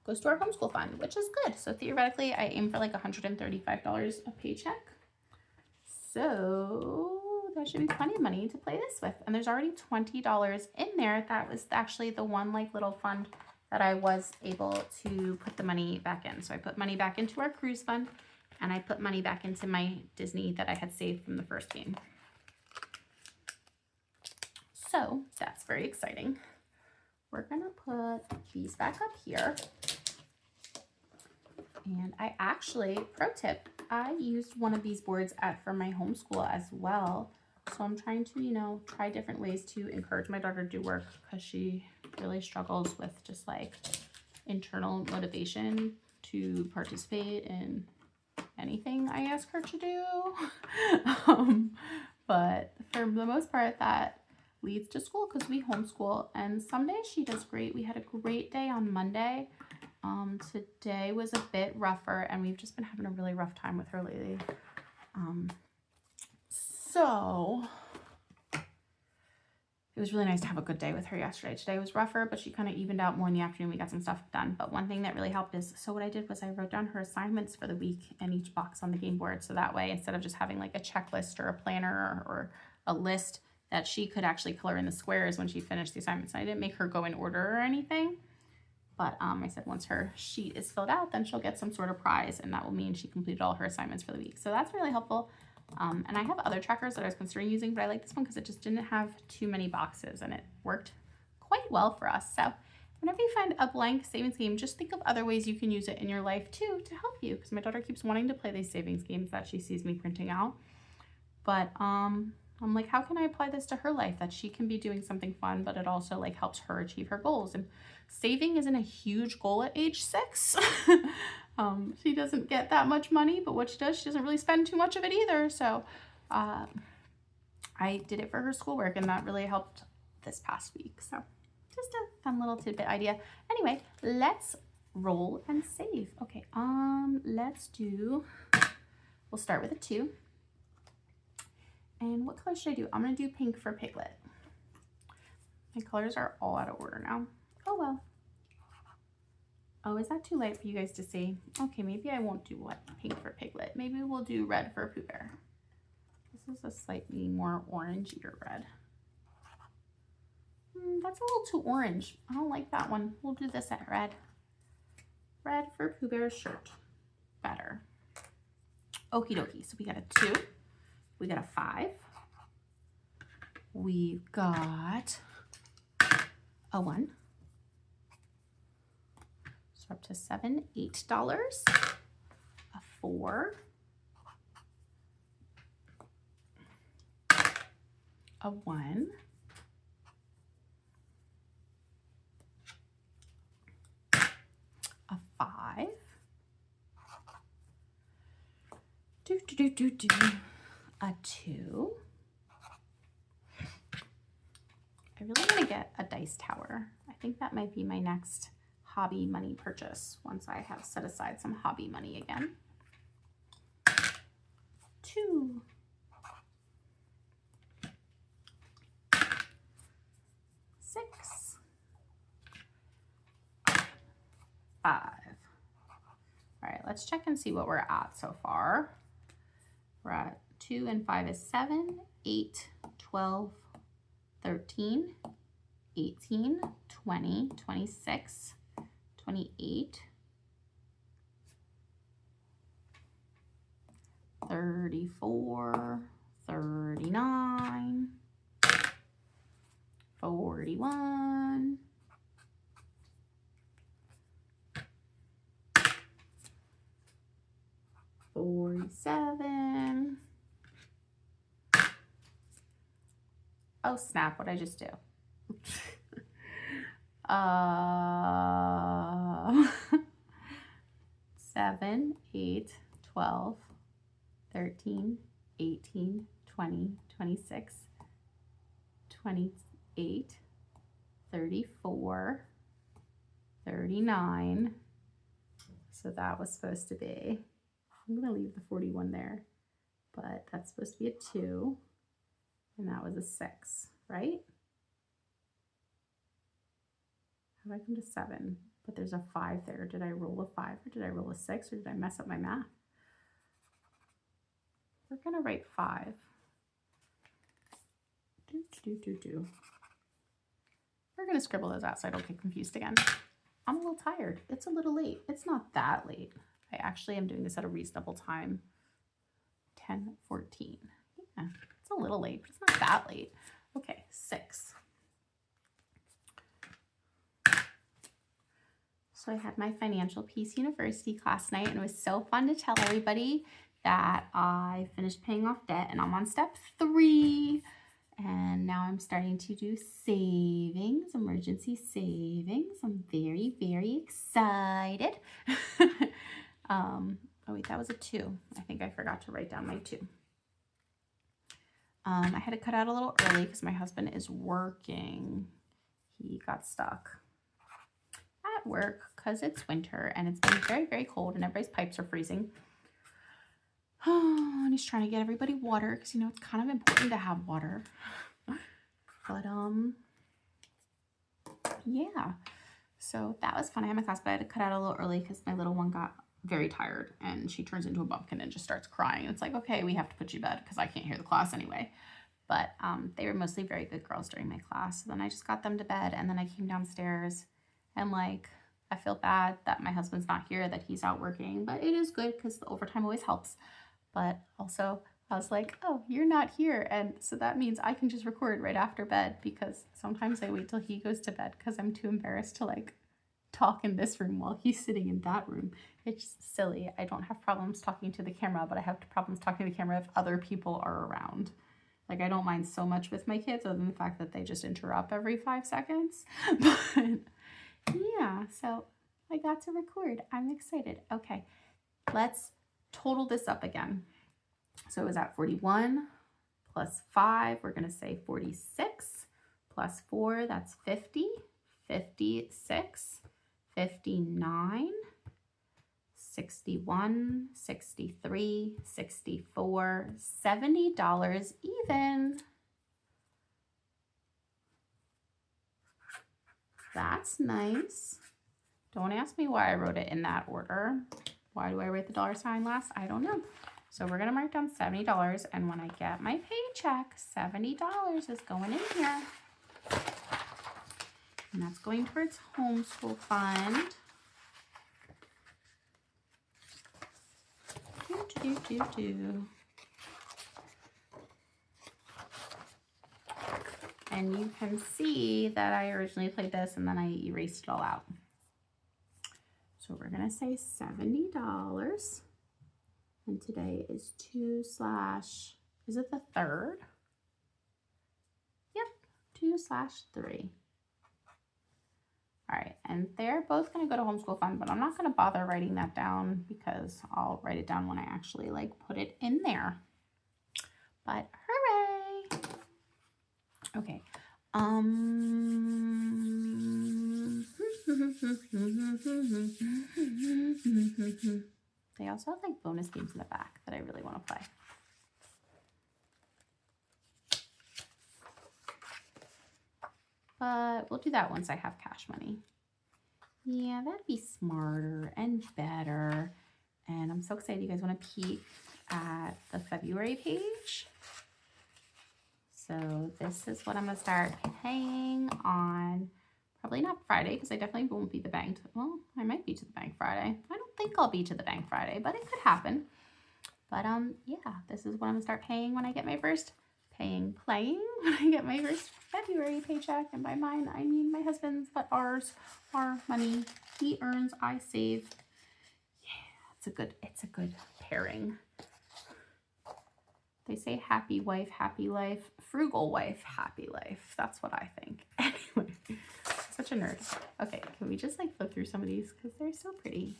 Goes to our homeschool fund, which is good. So theoretically, I aim for like $135 a paycheck. So that should be plenty of money to play this with. And there's already $20 in there. That was actually the one like little fund that I was able to put the money back in. So I put money back into our cruise fund, and I put money back into my Disney that I had saved from the first game. So that's very exciting. We're gonna put these back up here. And I actually, pro tip, I used one of these boards for my homeschool as well. So I'm trying to, you know, try different ways to encourage my daughter to do work because she really struggles with just like internal motivation to participate in anything I ask her to do. But for the most part, that leads to school because we homeschool, and some days she does great. We had a great day on Monday. Today was a bit rougher, and we've just been having a really rough time with her lately. So it was really nice to have a good day with her yesterday. Today was rougher, but she kind of evened out more in the afternoon. We got some stuff done. But one thing that really helped is, so what I did was I wrote down her assignments for the week in each box on the game board. So that way, instead of just having like a checklist or a planner or a list, that she could actually color in the squares when she finished the assignments. I didn't make her go in order or anything. But I said once her sheet is filled out, then she'll get some sort of prize, and that will mean she completed all her assignments for the week. So that's really helpful. And I have other trackers that I was considering using, but I like this one because it just didn't have too many boxes, and it worked quite well for us. So whenever you find a blank savings game, just think of other ways you can use it in your life too to help you, because my daughter keeps wanting to play these savings games that she sees me printing out. But I'm like, how can I apply this to her life that she can be doing something fun, but it also like helps her achieve her goals? And saving isn't a huge goal at age 6. She doesn't get that much money, but what she does, she doesn't really spend too much of it either. So I did it for her schoolwork, and that really helped this past week. So just a fun little tidbit idea. Anyway, let's roll and save. Okay, we'll start with a 2. And what color should I do? I'm going to do pink for Piglet. My colors are all out of order now. Oh, well. Oh, is that too light for you guys to see? Okay, maybe I won't do what? Pink for Piglet. Maybe we'll do red for Pooh Bear. This is a slightly more orangier red. That's a little too orange. I don't like that one. We'll do this at red. Red for Pooh Bear's shirt. Better. Okie dokie. So we got a 2. We got a 5. We've got a 1. So up to $7, $8. A 4. A 1. A 5. A 2. I really want to get a dice tower. I think that might be my next hobby money purchase once I have set aside some hobby money again. 2. 6. 5. All right, let's check and see what we're at so far. We're at 2 and 5 is 7, 8, 12, 13, 18, 20, 26, 28, 34, 39, 41, 47. Oh snap, what'd I just do? 7, 8, 12, 13, 18, 20, 26, 28, 34, 39. So that was supposed to be, I'm gonna leave the 41 there, but that's supposed to be a 2, and that was a 6, right? How did I come to 7? But there's a 5 there. Did I roll a 5 or did I roll a 6 or did I mess up my math? We're gonna write 5. We're gonna scribble those out so I don't get confused again. I'm a little tired. It's a little late. It's not that late. I actually am doing this at a reasonable time. 10:14. Yeah, it's a little late, but it's not that late. Okay, 6. So I had my Financial Peace University class night, and it was so fun to tell everybody that I finished paying off debt and I'm on step 3. And now I'm starting to do savings, emergency savings. I'm very, very excited. Oh wait, that was a 2. I think I forgot to write down my 2. I had to cut out a little early because my husband is working. He got stuck at work because it's winter and it's been very, very cold and everybody's pipes are freezing. And he's trying to get everybody water because, you know, it's kind of important to have water. But, yeah. So that was fun. I had my class, but I had to cut out a little early because my little one got very tired and she turns into a bumpkin and just starts crying. And it's like, okay, we have to put you to bed because I can't hear the class anyway. But they were mostly very good girls during my class. So then I just got them to bed and then I came downstairs and like, I feel bad that my husband's not here, that he's out working, but it is good because the overtime always helps. But also I was like, oh, you're not here. And so that means I can just record right after bed because sometimes I wait till he goes to bed because I'm too embarrassed to like talk in this room while he's sitting in that room. It's silly. I don't have problems talking to the camera, but I have problems talking to the camera if other people are around. Like I don't mind so much with my kids other than the fact that they just interrupt every 5 seconds. But yeah, so I got to record. I'm excited. Okay, let's total this up again. So it was at 41 plus 5, we're going to say 46 plus 4, that's 50, 56, 59, 61, 63, 64, $70 even. That's nice. Don't ask me why I wrote it in that order. Why do I write the dollar sign last? I don't know. So we're gonna mark down $70, and when I get my paycheck, $70 is going in here. And that's going towards homeschool fund. And you can see that I originally played this and then I erased it all out. So we're gonna say $70. And today is 2/ is it the 3rd? Yep, 2/3. All right, and they're both gonna go to homeschool fund, but I'm not gonna bother writing that down because I'll write it down when I actually like put it in there. But hooray! Okay. They also have like bonus games in the back that I really want to play. But we'll do that once I have cash money. Yeah, that'd be smarter and better. And I'm so excited you guys want to peek at the February page. So this is what I'm going to start paying on, probably not Friday, because I definitely won't be the bank. Well, I might be to the bank Friday. I don't think I'll be to the bank Friday, but it could happen. But yeah, this is what I'm going to start paying when I get my first playing when I get my first February paycheck. And by mine, I mean my husband's, but ours, our money. He earns, I save. Yeah, it's a good pairing. They say happy wife, happy life, frugal wife, happy life. That's what I think. Anyway, such a nerd. Okay, can we just like flip through some of these because they're so pretty.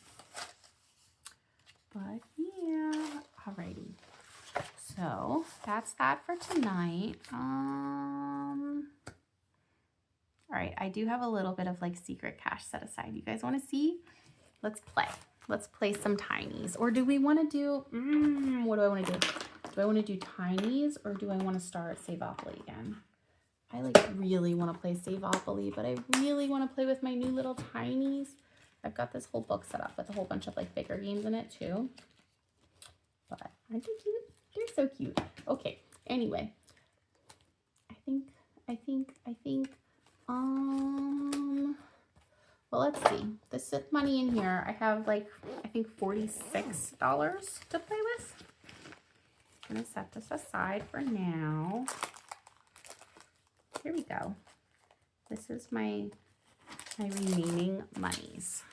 But yeah, alrighty. So that's that for tonight. All right, I do have a little bit of like secret cash set aside. You guys want to see? Let's play. Let's play some tinies. Or do we want to do, what do I want to do? Do I want to do tinies or do I want to start Savopoly again? I like really want to play Savopoly, but I really want to play with my new little tinies. I've got this whole book set up with a whole bunch of like bigger games in it too. But aren't they cute? They're so cute. Okay, anyway. I think, well, let's see. This money in here, I have like, I think $46 to play with. I'm gonna set this aside for now. Here we go. This is my remaining monies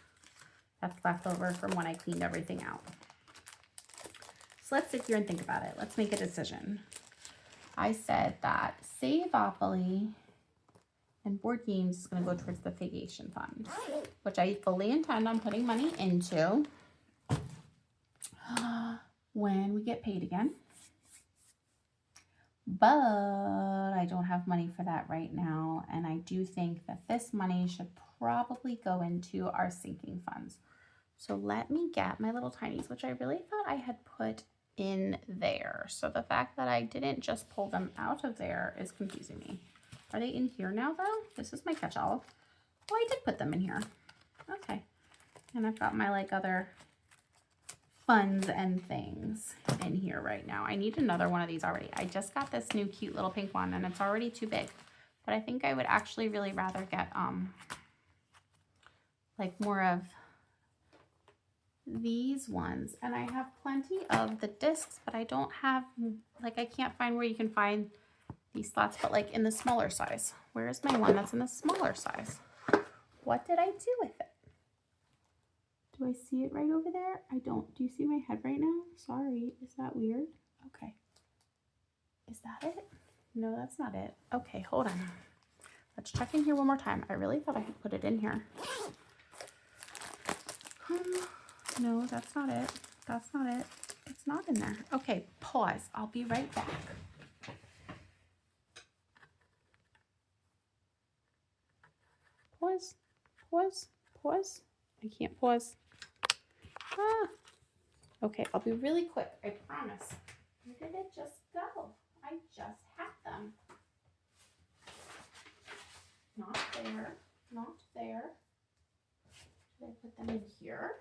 that's left over from when I cleaned everything out. So let's sit here and think about it. Let's make a decision. I said that Savopoly and board games is going to go towards the Figation Fund, which I fully intend on putting money into when we get paid again. But I don't have money for that right now, and I do think that this money should probably go into our sinking funds. So let me get my little tinies, which I really thought I had put in there. So the fact that I didn't just pull them out of there is confusing me. Are they in here now though? This is my catch-all. Oh, I did put them in here. Okay. And I've got my like other funds and things in here right now. I need another one of these already. I just got this new cute little pink one and it's already too big. But I think I would actually really rather get like more of these ones. And I have plenty of the discs, but I don't have, like, I can't find where you can find these slots, but like in the smaller size. Where is my one that's in the smaller size? What did I do with it? Do I see it right over there? I don't. Do you see my head right now? Sorry. Is that weird? Okay. Is that it? No, that's not it. Okay, hold on. Let's check in here one more time. I really thought I had put it in here. No, that's not it. That's not it. It's not in there. Okay, pause. I'll be right back. Pause. Pause. Pause. I can't pause. Ah. Okay, I'll be really quick. I promise. Where did it just go? I just had them. Not there. Not there. Did I put them in here?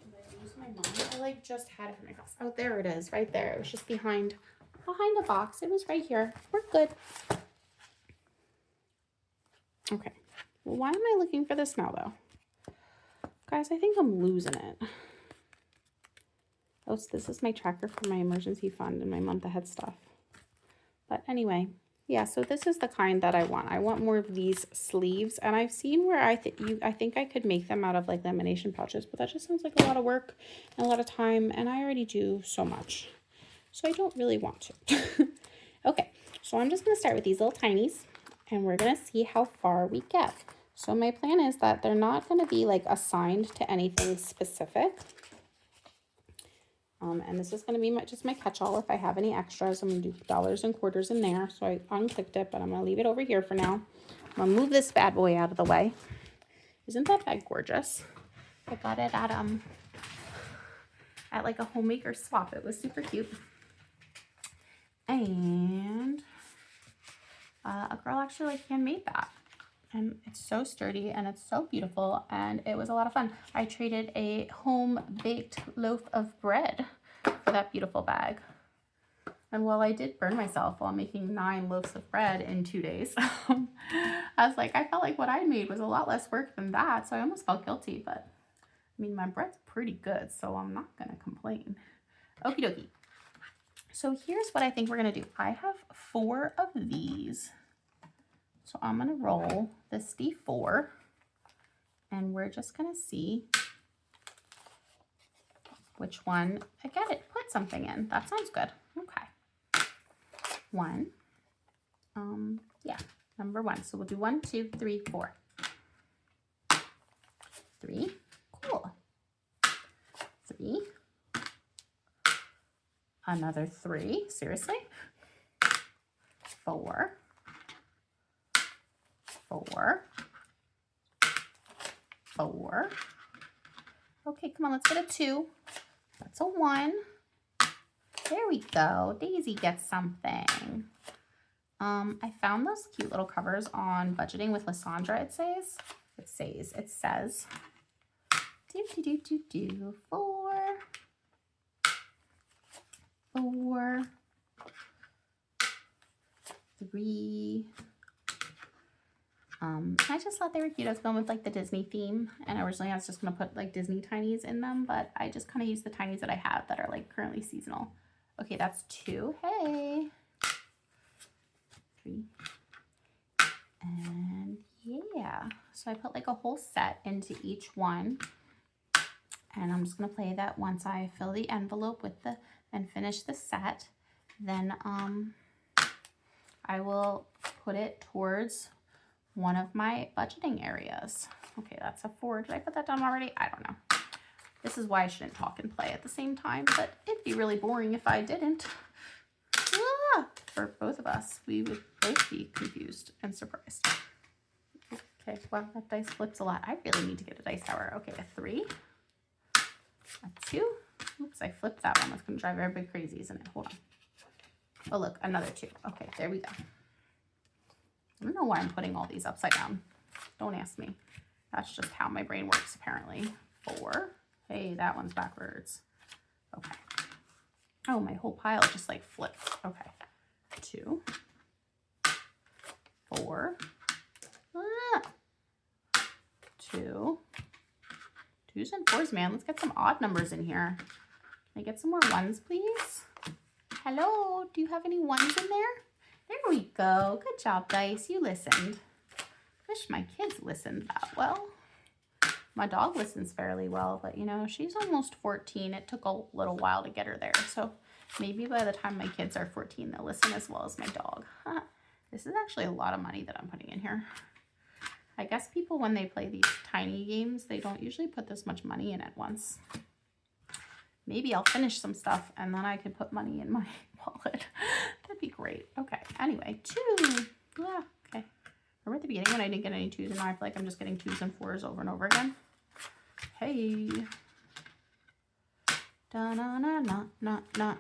Did I lose my mind? I like just had it in my house. Oh, there it is, right there. It was just behind the box. It was right here. We're good. Okay. Well, why am I looking for this now, though? Guys, I think I'm losing it. Oh, so this is my tracker for my emergency fund and my month ahead stuff. But anyway, yeah, so this is the kind that I want. I want more of these sleeves, and I've seen where I think I could make them out of like lamination pouches, but that just sounds like a lot of work and a lot of time, and I already do so much. So I don't really want to. Okay, so I'm just going to start with these little tinies, and we're going to see how far we get. So my plan is that they're not going to be like assigned to anything specific. And this is going to be just my catch-all. If I have any extras, I'm going to do dollars and quarters in there. So I unclicked it, but I'm going to leave it over here for now. I'm going to move this bad boy out of the way. Isn't that bag gorgeous? I got it at like a homemaker swap. It was super cute. And a girl actually like handmade that. And it's so sturdy and it's so beautiful, and it was a lot of fun. I traded a home-baked loaf of bread for that beautiful bag. And while I did burn myself while making 9 loaves of bread in 2 days, I was like, I felt like what I made was a lot less work than that, so I almost felt guilty. But I mean, my bread's pretty good, so I'm not gonna complain. Okie dokie. So here's what I think we're gonna do. I have 4 of these. So I'm going to roll this D4, and we're just going to see which one, again, it put something in. That sounds good. Okay. 1. Yeah, number 1. So we'll do 1, 2, 3, 4. 3. Cool. 3. Another 3. Seriously? 4. 4. 4. Okay, come on, let's get a 2. That's a 1. There we go. Daisy gets something. I found those cute little covers on Budgeting with Lysandra, it says. It says. 4. 4. 3. I just thought they were cute. I was going with like the Disney theme, and originally I was just going to put like Disney tinies in them, but I just kind of used the tinies that I have that are like currently seasonal. Okay, that's 2. Hey. 3. And yeah, so I put like a whole set into each one, and I'm just going to play that once I fill the envelope with and finish the set. Then I will put it towards one of my budgeting areas. Okay, that's a 4. Did I put that down already? I don't know. This is why I shouldn't talk and play at the same time, but it'd be really boring if I didn't. For both of us, we would both be confused and surprised. Okay, well, that dice flips a lot. I really need to get a dice tower. Okay, a 3, a 2. Oops, I flipped that one. That's going to drive everybody crazy, isn't it? Hold on. Oh, look, another 2. Okay, there we go. I don't know why I'm putting all these upside down. Don't ask me. That's just how my brain works, apparently. 4. Hey, that one's backwards. Okay. Oh, my whole pile just like flipped. Okay. 2. 4. 2. 2s and 4s, man. Let's get some odd numbers in here. Can I get some more 1s, please? Hello? Do you have any 1s in there? There we go. Good job, Dice. You listened. Wish my kids listened that well. My dog listens fairly well, but you know, she's almost 14. It took a little while to get her there. So maybe by the time my kids are 14, they'll listen as well as my dog. This is actually a lot of money that I'm putting in here. I guess people, when they play these tiny games, they don't usually put this much money in at once. Maybe I'll finish some stuff and then I could put money in my wallet. That'd be great. Okay. Anyway, 2. Yeah. Okay. Remember at the beginning when I didn't get any 2s, and now I feel like I'm just getting 2s and 4s over and over again? Hey. Da-na-na-na-na-na.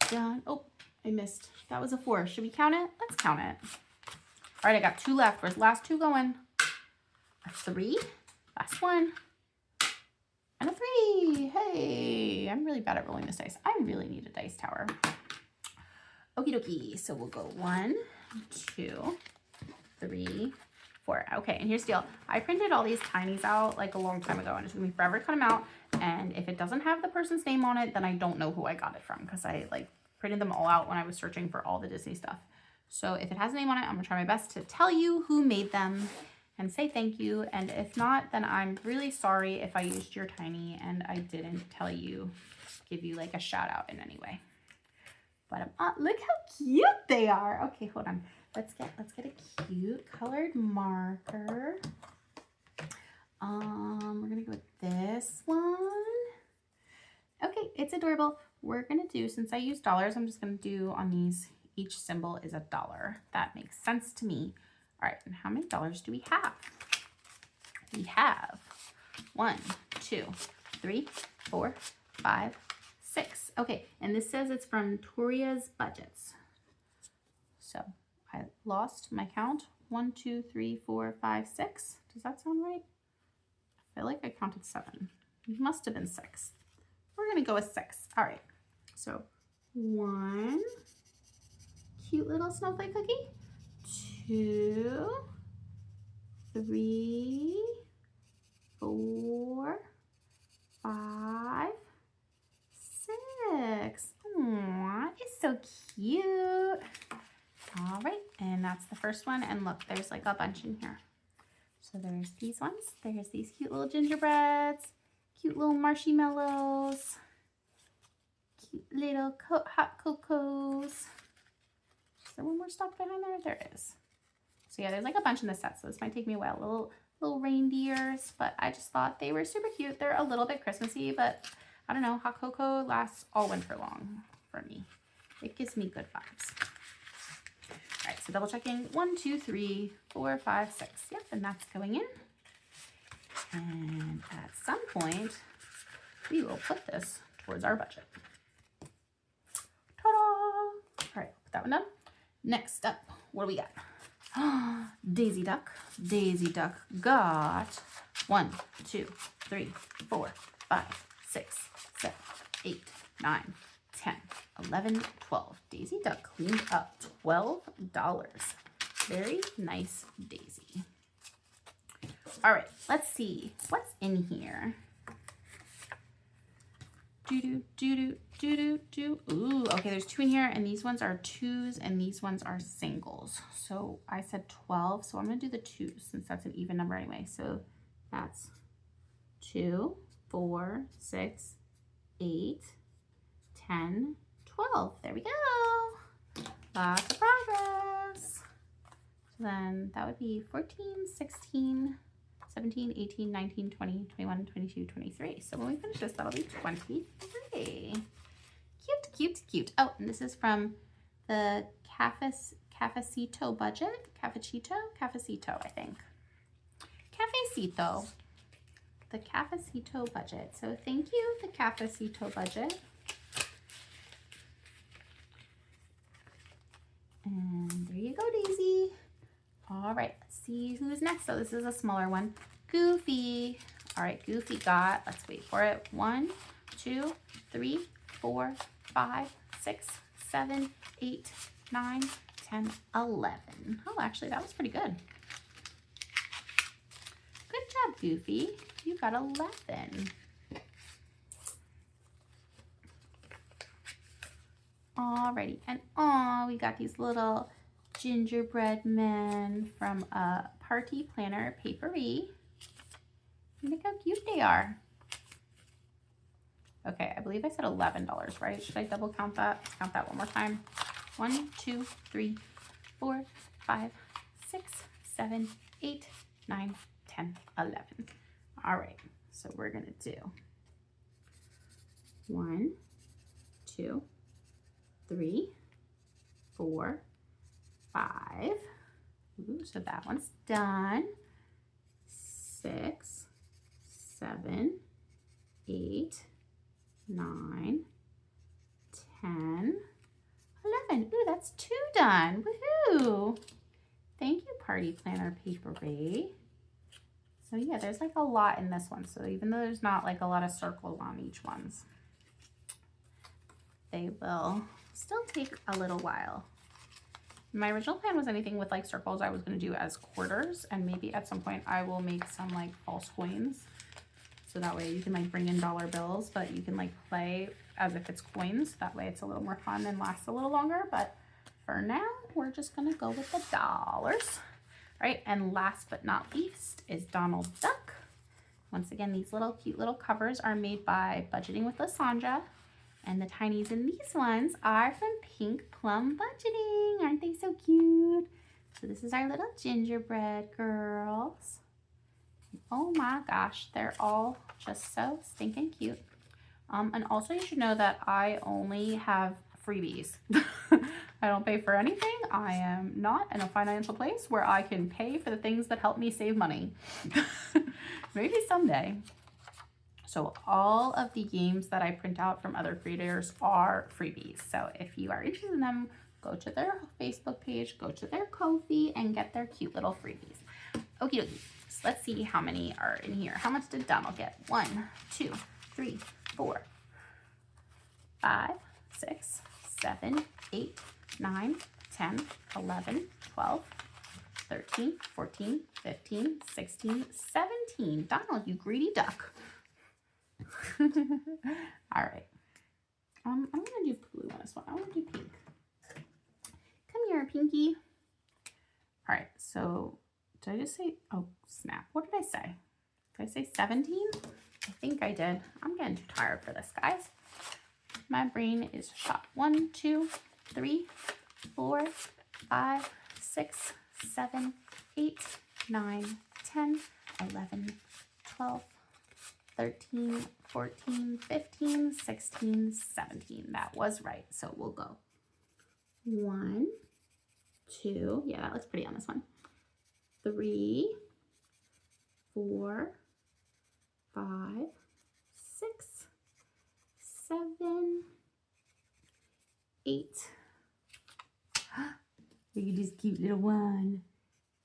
Done. Oh, I missed. That was a 4. Should we count it? Let's count it. All right, I got 2 left. Where's the last 2 going? a 3, last one, and a 3. Hey, I'm really bad at rolling this dice. I really need a dice tower. Okie dokie. So we'll go 1, 2, 3, 4. Okay, and here's the deal. I printed all these tinies out like a long time ago, and it took me forever to cut them out. And if it doesn't have the person's name on it, then I don't know who I got it from, because I like printed them all out when I was searching for all the Disney stuff. So if it has a name on it, I'm gonna try my best to tell you who made them and say thank you. And if not, then I'm really sorry if I used your tiny and I didn't tell you, give you like a shout out in any way. But look how cute they are. Okay, hold on. Let's get a cute colored marker. We're gonna go with this one. Okay, it's adorable. We're gonna do, since I use dollars, I'm just gonna do on these, each symbol is $1. That makes sense to me. All right, and how many dollars do we have? We have 1, 2, 3, 4, 5, 6. Okay, and this says it's from Toria's Budgets. So I lost my count. 1, 2, 3, 4, 5, 6. Does that sound right? I feel like I counted 7. It must have been 6. We're gonna go with 6. All right, so 1 cute little snowflake cookie, 2, 3, 4, 5, 6. Aww, it's so cute. All right, and that's the first one. And look, there's like a bunch in here. So there's these ones. There's these cute little gingerbreads, cute little marshmallows, cute little hot cocos. Is there one more stuck behind there? There is. So yeah, there's like a bunch in the set, so this might take me a while. Little reindeers, but I just thought they were super cute. They're a little bit Christmassy, but I don't know, hot cocoa lasts all winter long for me. It gives me good vibes. All right, so double checking. 1, 2, 3, 4, 5, 6. Yep, and that's going in. And at some point, we will put this towards our budget. Ta-da! All right, put that one down. Next up, what do we got? Daisy Duck. Daisy Duck got 1, 2, 3, 4, 5, 6, 7, 8, 9, 10, 11, 12. Daisy Duck cleaned up $12. Very nice, Daisy. All right, let's see what's in here. Ooh, okay, there's 2 in here, and these ones are 2s, and these ones are singles. So I said 12, so I'm gonna do the 2s since that's an even number anyway. So that's 2, 4, 6, 8, 10, 12. There we go. Lots of progress. So then that would be 14, 16, 17, 18, 19, 20, 21, 22, 23. So when we finish this, that'll be 23. Cute, cute, cute. Oh, and this is from the Cafecito budget. Cafecito, I think. Cafecito. The Cafecito budget. So thank you, the Cafecito budget. And there you go, Daisy. All right, let's see who's next. So this is a smaller one. Goofy. All right, Goofy got, let's wait for it. 1, 2, 3, 4, 5, 6, 7, 8, 9, 10, 11. Oh, actually, that was pretty good. Good job, Goofy. You got 11. Alrighty, and we got these little gingerbread men from a Party Planner Paperie. Look how cute they are. Okay, I believe I said $11, right? Should I double count that? Let's count that one more time. 1, 2, 3, 4, 5, 6, 7, 8, 9, 10, 11. All right, so we're gonna do 1, 2, 3, 4, 5. Ooh, so that one's done. 6, 7, 8, 9, 10, 11. Ooh, that's 2 done. Woohoo! Thank you, Party Planner Paperie. So yeah, there's like a lot in this one. So even though there's not like a lot of circles on each ones, they will still take a little while. My original plan was anything with like circles I was going to do as quarters, and maybe at some point I will make some like false coins. So that way you can like bring in dollar bills, but you can like play as if it's coins. That way it's a little more fun and lasts a little longer. But for now, we're just gonna go with the dollars. Right, and last but not least is Donald Duck. Once again, these little cute little covers are made by Budgeting with Lysandra. And the tinies in these ones are from Pink Plum Budgeting. Aren't they so cute? So this is our little gingerbread girls. Oh my gosh, they're all just so stinking cute. And also you should know that I only have freebies. I don't pay for anything. I am not in a financial place where I can pay for the things that help me save money. Maybe someday. So all of the games that I print out from other creators are freebies. So if you are interested in them, go to their Facebook page, go to their Ko-fi, and get their cute little freebies. Okie dokie. So let's see how many are in here. How much did Donald get? 1, 2, 3, 4, 5, 6, 7, 8, 9, 10, 11, 12, 13, 14, 15, 16, 17. Donald, you greedy duck. All right. I'm gonna do blue on this one. I want to do pink. Come here, Pinky. All right. So did I just say? Oh snap! What did I say? Did I say 17? I think I did. I'm getting too tired for this, guys. My brain is shot. 1, 2, 3, 4, 5, 6, 7, 8, 9, 10, 11, 12. 13, 14, 15, 16, 17. That was right. So we'll go 1, 2. Yeah, that looks pretty on this one. 3, 4, 5, 6, 7, 8. Look at this cute little one.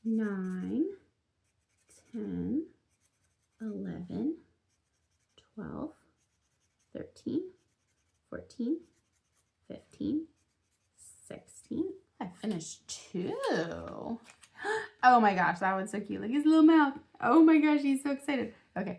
9, 10, 11, 12, 13, 14, 15, 16. I finished 2. Oh my gosh, that one's so cute. Look at his little mouth. Oh my gosh, he's so excited. Okay.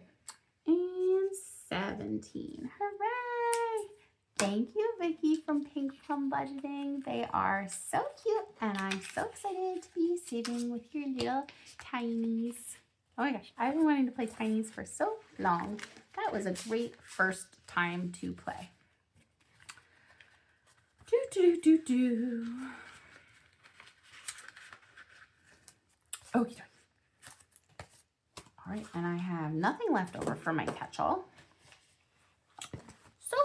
And 17. Hooray! Thank you, Vicky from Pink Plum Budgeting. They are so cute, and I'm so excited to be saving with your little tinies. Oh my gosh, I've been wanting to play tinies for so long. That was a great first time to play. Do. Okie dokie. All right, and I have nothing left over for my catch-all. So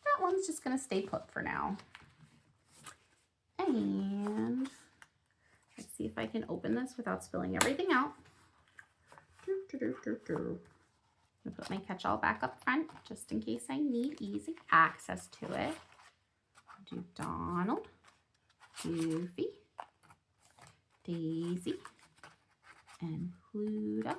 that one's just gonna stay put for now. And let's see if I can open this without spilling everything out. I'm gonna put my catch-all back up front just in case I need easy access to it. I'll do Donald, Goofy, Daisy, and Pluto.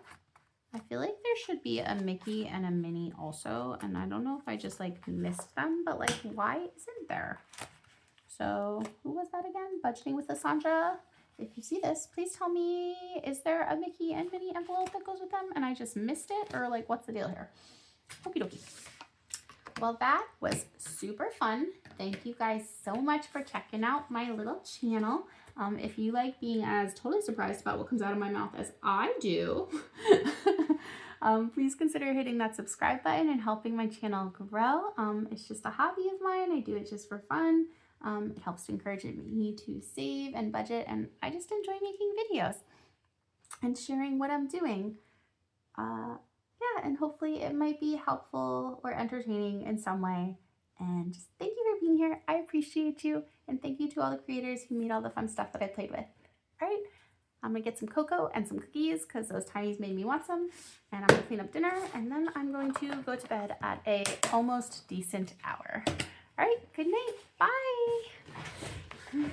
I feel like there should be a Mickey and a Minnie also, and I don't know if I just like missed them, but like why isn't there? So who was that again? Budgeting with Lysandra. If you see this, please tell me, is there a Mickey and Minnie envelope that goes with them and I just missed it, or like what's the deal here? Okie dokie. Well, that was super fun. Thank you guys so much for checking out my little channel. If you like being as totally surprised about what comes out of my mouth as I do, please consider hitting that subscribe button and helping my channel grow. It's just a hobby of mine. I do it just for fun. It helps to encourage me to save and budget, and I just enjoy making videos and sharing what I'm doing. Yeah, and hopefully it might be helpful or entertaining in some way. And just thank you for being here. I appreciate you, and thank you to all the creators who made all the fun stuff that I played with. All right, I'm gonna get some cocoa and some cookies because those tinies made me want some, and I'm gonna clean up dinner, and then I'm going to go to bed at a almost decent hour. All right, good night. Bye.